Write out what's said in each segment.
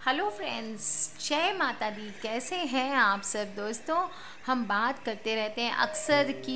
Hello friends, जय माता दी। कैसे हैं आप सब दोस्तों। हम बात करते रहते हैं अक्सर कि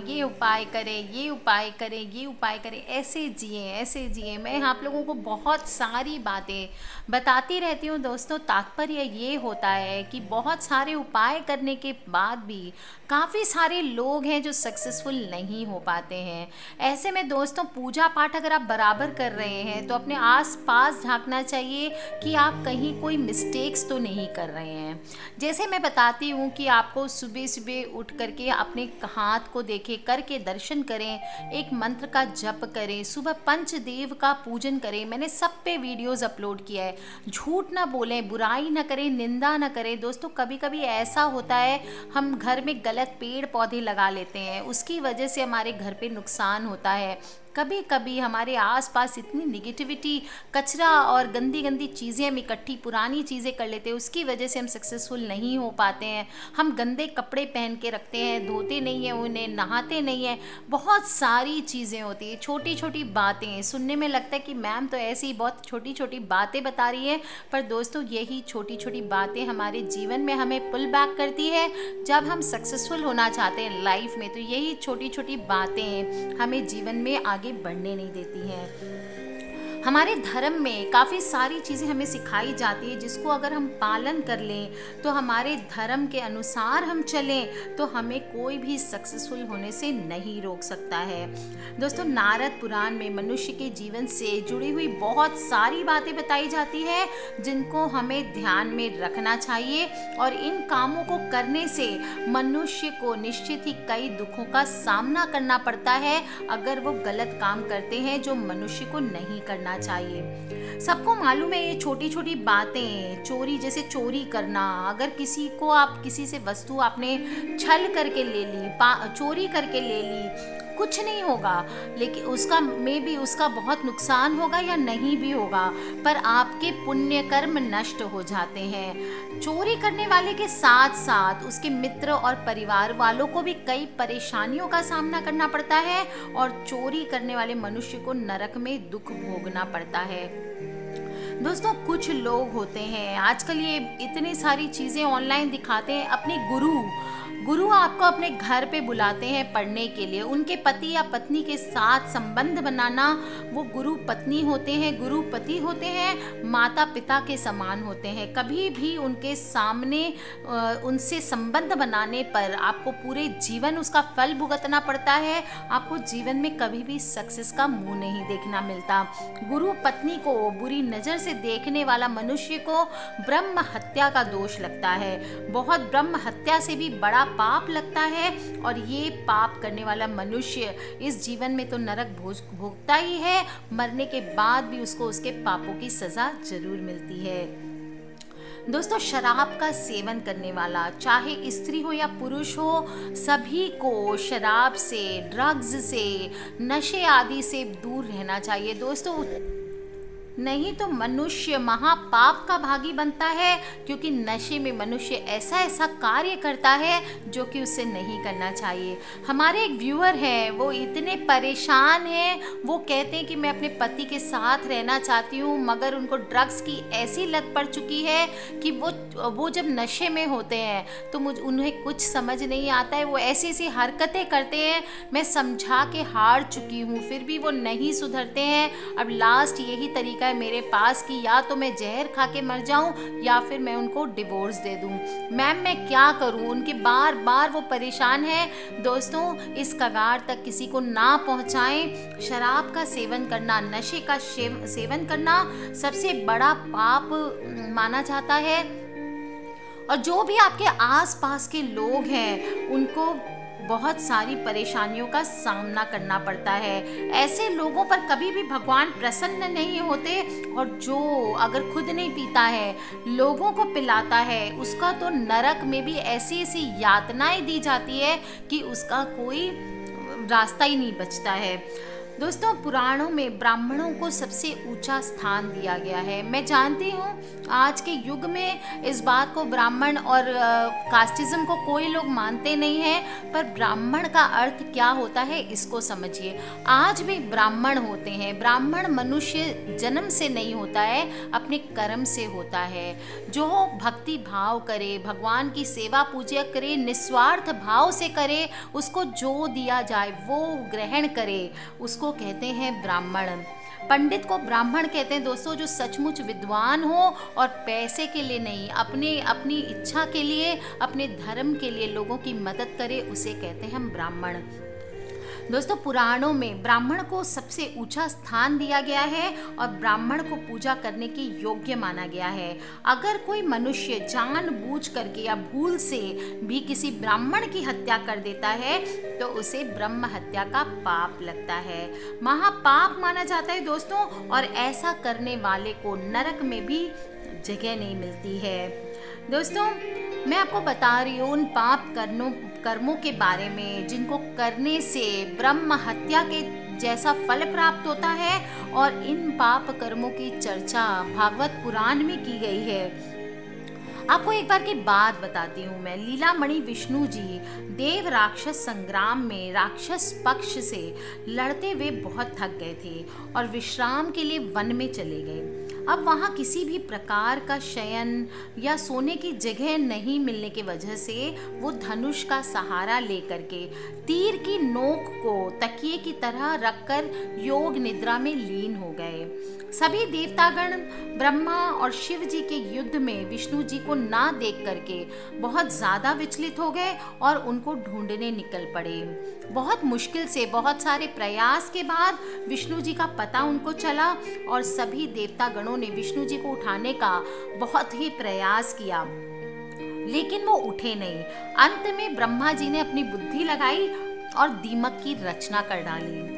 ये उपाय करें, ये उपाय करें, ये उपाय करें, ऐसे जिए, ऐसे जिए। मैं आप लोगों को बहुत सारी बातें बताती रहती हूँ दोस्तों। तात्पर्य ये होता है कि बहुत सारे उपाय करने के बाद भी काफ़ी सारे लोग हैं जो सक्सेसफुल नहीं हो पाते हैं। ऐसे में दोस्तों, पूजा पाठ अगर आप बराबर कर रहे हैं तो अपने आस पास झांकना चाहिए कि आप कहीं कोई मिस्टेक्स तो नहीं कर रहे हैं। जैसे मैं बताती हूँ कि आपको सुबह सुबह उठ करके अपने हाथ को देखें, करके दर्शन करें, एक मंत्र का जप करें, सुबह पंचदेव का पूजन करें। मैंने सब पे वीडियोस अपलोड किया है। झूठ ना बोलें, बुराई ना करें, निंदा ना करें। दोस्तों, कभी कभी ऐसा होता है हम घर में गलत पेड़ पौधे लगा लेते हैं, उसकी वजह से हमारे घर पे नुकसान होता है। कभी कभी हमारे आसपास इतनी निगेटिविटी, कचरा और गंदी गंदी चीज़ें हम इकट्ठी पुरानी चीज़ें कर लेते हैं, उसकी वजह से हम सक्सेसफुल नहीं हो पाते हैं। हम गंदे कपड़े पहन के रखते हैं, धोते नहीं हैं उन्हें, नहाते नहीं हैं। बहुत सारी चीज़ें होती हैं, छोटी छोटी बातें। सुनने में लगता है कि मैम तो ऐसी ही बहुत छोटी छोटी बातें बता रही हैं, पर दोस्तों यही छोटी छोटी बातें हमारे जीवन में हमें पुल बैक करती है। जब हम सक्सेसफुल होना चाहते हैं लाइफ में, तो यही छोटी छोटी बातें हमें जीवन में आगे बढ़ने नहीं देती हैं। हमारे धर्म में काफ़ी सारी चीज़ें हमें सिखाई जाती है, जिसको अगर हम पालन कर लें, तो हमारे धर्म के अनुसार हम चलें, तो हमें कोई भी सक्सेसफुल होने से नहीं रोक सकता है। दोस्तों, नारद पुराण में मनुष्य के जीवन से जुड़ी हुई बहुत सारी बातें बताई जाती है, जिनको हमें ध्यान में रखना चाहिए। और इन कामों को करने से मनुष्य को निश्चित ही कई दुखों का सामना करना पड़ता है, अगर वो गलत काम करते हैं जो मनुष्य को नहीं करना चाहिए। सबको मालूम है ये छोटी छोटी बातें, चोरी, जैसे चोरी करना। अगर किसी को आप किसी से वस्तु आपने छल करके ले ली, चोरी करके ले ली, कुछ नहीं होगा, लेकिन उसका बहुत नुकसान होगा या नहीं भी होगा, पर आपके पुण्य कर्म नष्ट हो जाते हैं। चोरी करने वाले के साथ साथ उसके मित्र और परिवार वालों को भी कई परेशानियों का सामना करना पड़ता है, और चोरी करने वाले मनुष्य को नरक में दुख भोगना पड़ता है। दोस्तों, कुछ लोग होते हैं आजकल, ये इतनी सारी चीज़ें ऑनलाइन दिखाते हैं। अपने गुरु आपको अपने घर पे बुलाते हैं पढ़ने के लिए। उनके पति या पत्नी के साथ संबंध बनाना, वो गुरु पत्नी होते हैं, गुरु पति होते हैं, माता पिता के समान होते हैं। कभी भी उनके सामने उनसे संबंध बनाने पर आपको पूरे जीवन उसका फल भुगतना पड़ता है। आपको जीवन में कभी भी सक्सेस का मुंह नहीं देखना मिलता। गुरु पत्नी को बुरी नज़र से देखने वाला मनुष्य को ब्रह्म हत्या का दोष लगता है। बहुत ब्रह्म हत्या से भी बड़ा पाप लगता है, और ये पाप करने वाला मनुष्य इस जीवन में तो नरक भोगता ही है, मरने के बाद भी उसको उसके पापों की सजा जरूर मिलती है। दोस्तों, शराब का सेवन करने वाला, चाहे स्त्री हो या पुरुष हो, सभी को शराब से, ड्रग्स से, नशे आदि से दूर रहना चाहिए दोस्तों। नहीं तो मनुष्य महापाप का भागी बनता है, क्योंकि नशे में मनुष्य ऐसा ऐसा कार्य करता है जो कि उसे नहीं करना चाहिए। हमारे एक व्यूअर हैं, वो इतने परेशान हैं। वो कहते हैं कि मैं अपने पति के साथ रहना चाहती हूँ, मगर उनको ड्रग्स की ऐसी लत पड़ चुकी है कि वो जब नशे में होते हैं तो उन्हें कुछ समझ नहीं आता है। वो ऐसी ऐसी हरकतें करते हैं, मैं समझा के हार चुकी हूँ, फिर भी वो नहीं सुधरते हैं। अब लास्ट यही तरीका है मेरे पास कि या तो मैं जहर खा के मर जाऊं, या फिर मैं उनको डिवोर्स दे दूं। मैम, मैं क्या करूं? उनके बार बार वो परेशान है। दोस्तों, इस कगार तक किसी को ना पहुंचाएं। शराब का सेवन करना, नशे का सेवन करना सबसे बड़ा पाप माना जाता है। और जो भी आपके आसपास के लोग हैं, उनको बहुत सारी परेशानियों का सामना करना पड़ता है। ऐसे लोगों पर कभी भी भगवान प्रसन्न नहीं होते। और जो अगर खुद नहीं पीता है, लोगों को पिलाता है, उसका तो नरक में भी ऐसी ऐसी यातनाएं दी जाती है कि उसका कोई रास्ता ही नहीं बचता है। दोस्तों, पुराणों में ब्राह्मणों को सबसे ऊंचा स्थान दिया गया है। मैं जानती हूँ आज के युग में इस बात को ब्राह्मण और कास्टिज्म को कोई लोग मानते नहीं हैं, पर ब्राह्मण का अर्थ क्या होता है इसको समझिए। आज भी ब्राह्मण होते हैं। ब्राह्मण मनुष्य जन्म से नहीं होता है, अपने कर्म से होता है। जो भक्ति भाव करे, भगवान की सेवा पूजा करे, निस्वार्थ भाव से करे, उसको जो दिया जाए वो ग्रहण करे, उसको कहते हैं ब्राह्मण। पंडित को ब्राह्मण कहते हैं दोस्तों, जो सचमुच विद्वान हो और पैसे के लिए नहीं, अपनी इच्छा के लिए, अपने धर्म के लिए लोगों की मदद करे, उसे कहते हैं हम ब्राह्मण। दोस्तों, पुराणों में ब्राह्मण को सबसे ऊंचा स्थान दिया गया है और ब्राह्मण को पूजा करने के योग्य माना गया है। अगर कोई मनुष्य जानबूझ करके या भूल से भी किसी ब्राह्मण की हत्या कर देता है तो उसे ब्रह्म हत्या का पाप लगता है, महापाप माना जाता है दोस्तों। और ऐसा करने वाले को नरक में भी जगह नहीं मिलती है। दोस्तों, मैं आपको बता रही हूँ उन पाप कर्मों के बारे में जिनको करने से ब्रह्म हत्या के जैसा फल प्राप्त होता है, और इन पाप कर्मों की चर्चा भागवत पुराण में की गई है। आपको एक बार की बात बताती हूँ मैं। लीलामणि विष्णु जी देव राक्षस संग्राम में राक्षस पक्ष से लड़ते हुए बहुत थक गए थे और विश्राम के लिए वन में चले गए। अब वहाँ किसी भी प्रकार का शयन या सोने की जगह नहीं मिलने की वजह से वो धनुष का सहारा लेकर के तीर की नोक को तकिए की तरह रखकर योग निद्रा में लीन हो गए। सभी देवतागण ब्रह्मा और शिव जी के युद्ध में विष्णु जी को ना देख करके बहुत ज़्यादा विचलित हो गए और उनको ढूंढने निकल पड़े। बहुत मुश्किल से, बहुत सारे प्रयास के बाद विष्णु जी का पता उनको चला और सभी देवतागणों ने विष्णु जी को उठाने का बहुत ही प्रयास किया, लेकिन वो उठे नहीं। अंत में ब्रह्मा जी ने अपनी बुद्धि लगाई और दीमक की रचना कर डाली।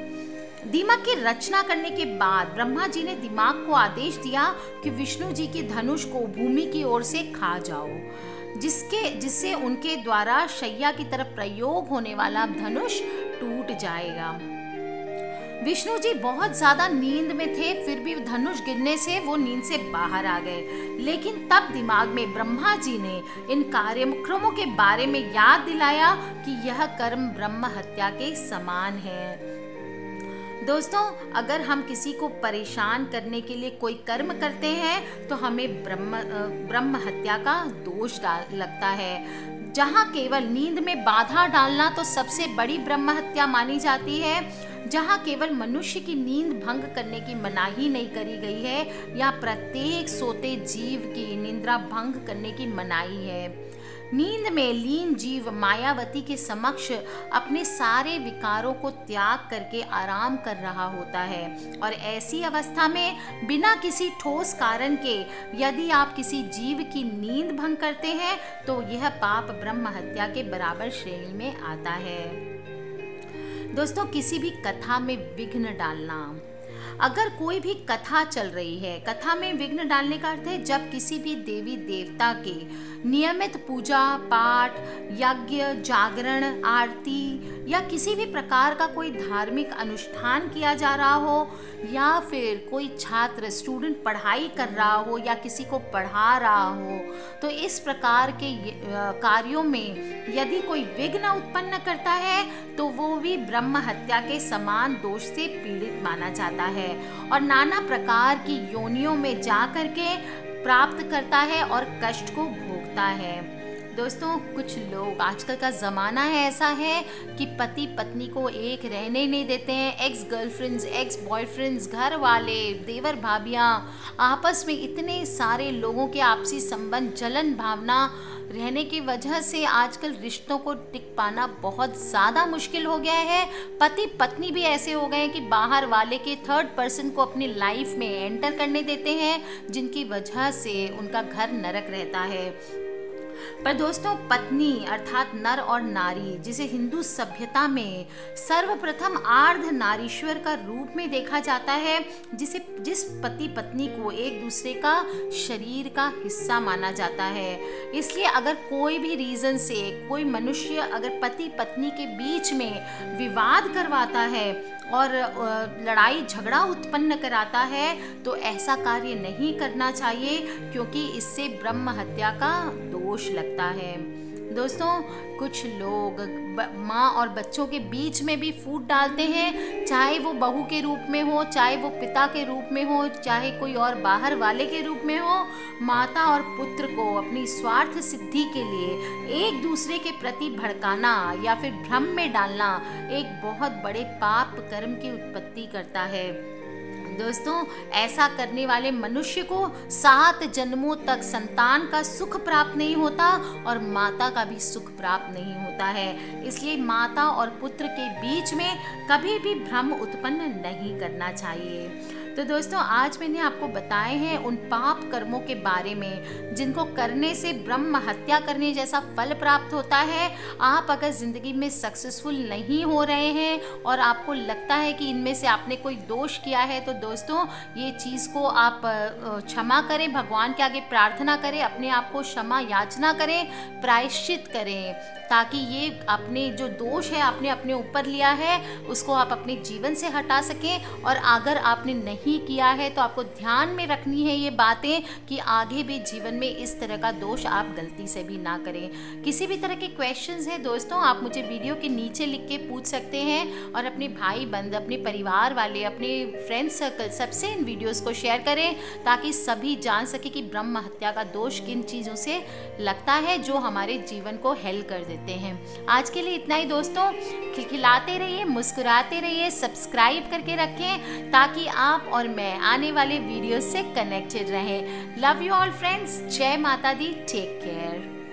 दीमक की रचना करने के बाद ब्रह्मा जी ने दिमाग को आदेश दिया कि विष्णु जी के धनुष को भूमि की ओर से खा जाओ, जिससे उनके द्वारा शैया की तरफ प्रयोग होने वाला धनुष टूट जाएगा। विष्णु जी बहुत ज्यादा नींद में थे, फिर भी धनुष गिरने से वो नींद से बाहर आ गए। लेकिन तब दिमाग में ब्रह्मा जी ने इन कार्यक्रमों के बारे में याद दिलाया कि यह कर्म ब्रह्म हत्या के समान है। दोस्तों, अगर हम किसी को परेशान करने के लिए कोई कर्म करते हैं तो हमें ब्रह्म हत्या का दोष लगता है। जहाँ केवल नींद में बाधा डालना तो सबसे बड़ी ब्रह्म हत्या मानी जाती है, जहाँ केवल मनुष्य की नींद भंग करने की मनाही नहीं करी गई है, या प्रत्येक सोते जीव की निद्रा भंग करने की मनाही है। नींद में लीन जीव मायावती के समक्ष अपने सारे विकारों को त्याग करके आराम कर रहा होता है, और ऐसी अवस्था में बिना किसी ठोस कारण के यदि आप किसी जीव की नींद भंग करते हैं तो यह पाप ब्रह्म हत्या के बराबर श्रेणी में आता है। दोस्तों, किसी भी कथा में विघ्न डालना। अगर कोई भी कथा चल रही है, कथा में विघ्न डालने का अर्थ है जब किसी भी देवी देवता के नियमित पूजा पाठ, यज्ञ, जागरण, आरती या किसी भी प्रकार का कोई धार्मिक अनुष्ठान किया जा रहा हो, या फिर कोई छात्र स्टूडेंट पढ़ाई कर रहा हो या किसी को पढ़ा रहा हो, तो इस प्रकार के कार्यों में यदि कोई विघ्न उत्पन्न करता है तो वो भी ब्रह्म हत्या के समान दोष से पीड़ित माना जाता है और नाना प्रकार की योनियों में जा करके प्राप्त करता है और कष्ट को भोगता है। दोस्तों, कुछ लोग, आजकल का ज़माना है ऐसा है कि पति पत्नी को एक रहने नहीं देते हैं। एक्स गर्लफ्रेंड्स, एक्स बॉयफ्रेंड्स, घर वाले, देवर भाभियाँ, आपस में इतने सारे लोगों के आपसी संबंध, जलन भावना रहने की वजह से आजकल रिश्तों को टिक पाना बहुत ज़्यादा मुश्किल हो गया है। पति पत्नी भी ऐसे हो गए हैं कि बाहर वाले के थर्ड पर्सन को अपनी लाइफ में एंटर करने देते हैं, जिनकी वजह से उनका घर नरक रहता है। पर दोस्तों, पत्नी अर्थात नर और नारी, जिसे हिंदू सभ्यता में सर्वप्रथम आर्ध नारीश्वर का रूप में देखा जाता है, जिस पति पत्नी को एक दूसरे का शरीर का हिस्सा माना जाता है। इसलिए अगर कोई भी रीज़न से कोई मनुष्य अगर पति पत्नी के बीच में विवाद करवाता है और लड़ाई झगड़ा उत्पन्न कराता है तो ऐसा कार्य नहीं करना चाहिए, क्योंकि इससे ब्रह्म हत्या का दोष लगता है। दोस्तों, कुछ लोग माँ और बच्चों के बीच में भी फूट डालते हैं, चाहे वो बहू के रूप में हो, चाहे वो पिता के रूप में हो, चाहे कोई और बाहर वाले के रूप में हो। माता और पुत्र को अपनी स्वार्थ सिद्धि के लिए एक दूसरे के प्रति भड़काना या फिर भ्रम में डालना एक बहुत बड़े पाप कर्म की उत्पत्ति करता है। दोस्तों, ऐसा करने वाले मनुष्य को 7 जन्मों तक संतान का सुख प्राप्त नहीं होता और माता का भी सुख प्राप्त नहीं होता है। इसलिए माता और पुत्र के बीच में कभी भी भ्रम उत्पन्न नहीं करना चाहिए। तो दोस्तों, आज मैंने आपको बताए हैं उन पाप कर्मों के बारे में जिनको करने से ब्रह्म हत्या करने जैसा फल प्राप्त होता है। आप अगर ज़िंदगी में सक्सेसफुल नहीं हो रहे हैं और आपको लगता है कि इनमें से आपने कोई दोष किया है, तो दोस्तों ये चीज़ को आप क्षमा करें, भगवान के आगे प्रार्थना करें, अपने आप को क्षमा याचना करें, प्रायश्चित करें, ताकि ये अपने जो दोष है आपने अपने ऊपर लिया है उसको आप अपने जीवन से हटा सकें। और अगर आपने नहीं किया है तो आपको ध्यान में रखनी है ये बातें कि आगे भी जीवन में इस तरह का दोष आप गलती से भी ना करें। किसी भी तरह के क्वेश्चंस हैं दोस्तों, आप मुझे वीडियो के नीचे लिख के पूछ सकते हैं और अपने भाई बंद, अपने परिवार वाले, अपने फ्रेंड सर्कल सबसे इन वीडियोस को शेयर करें ताकि सभी जान सके कि ब्रह्म हत्या का दोष किन चीज़ों से लगता है जो हमारे जीवन को हेल कर देते हैं। आज के लिए इतना ही दोस्तों, खिलखिलाते रहिए, मुस्कुराते रहिए, सब्सक्राइब करके रखें ताकि आप और मैं आने वाले वीडियो से कनेक्टेड रहें। लव यू ऑल फ्रेंड्स, जय माता दी, टेक केयर।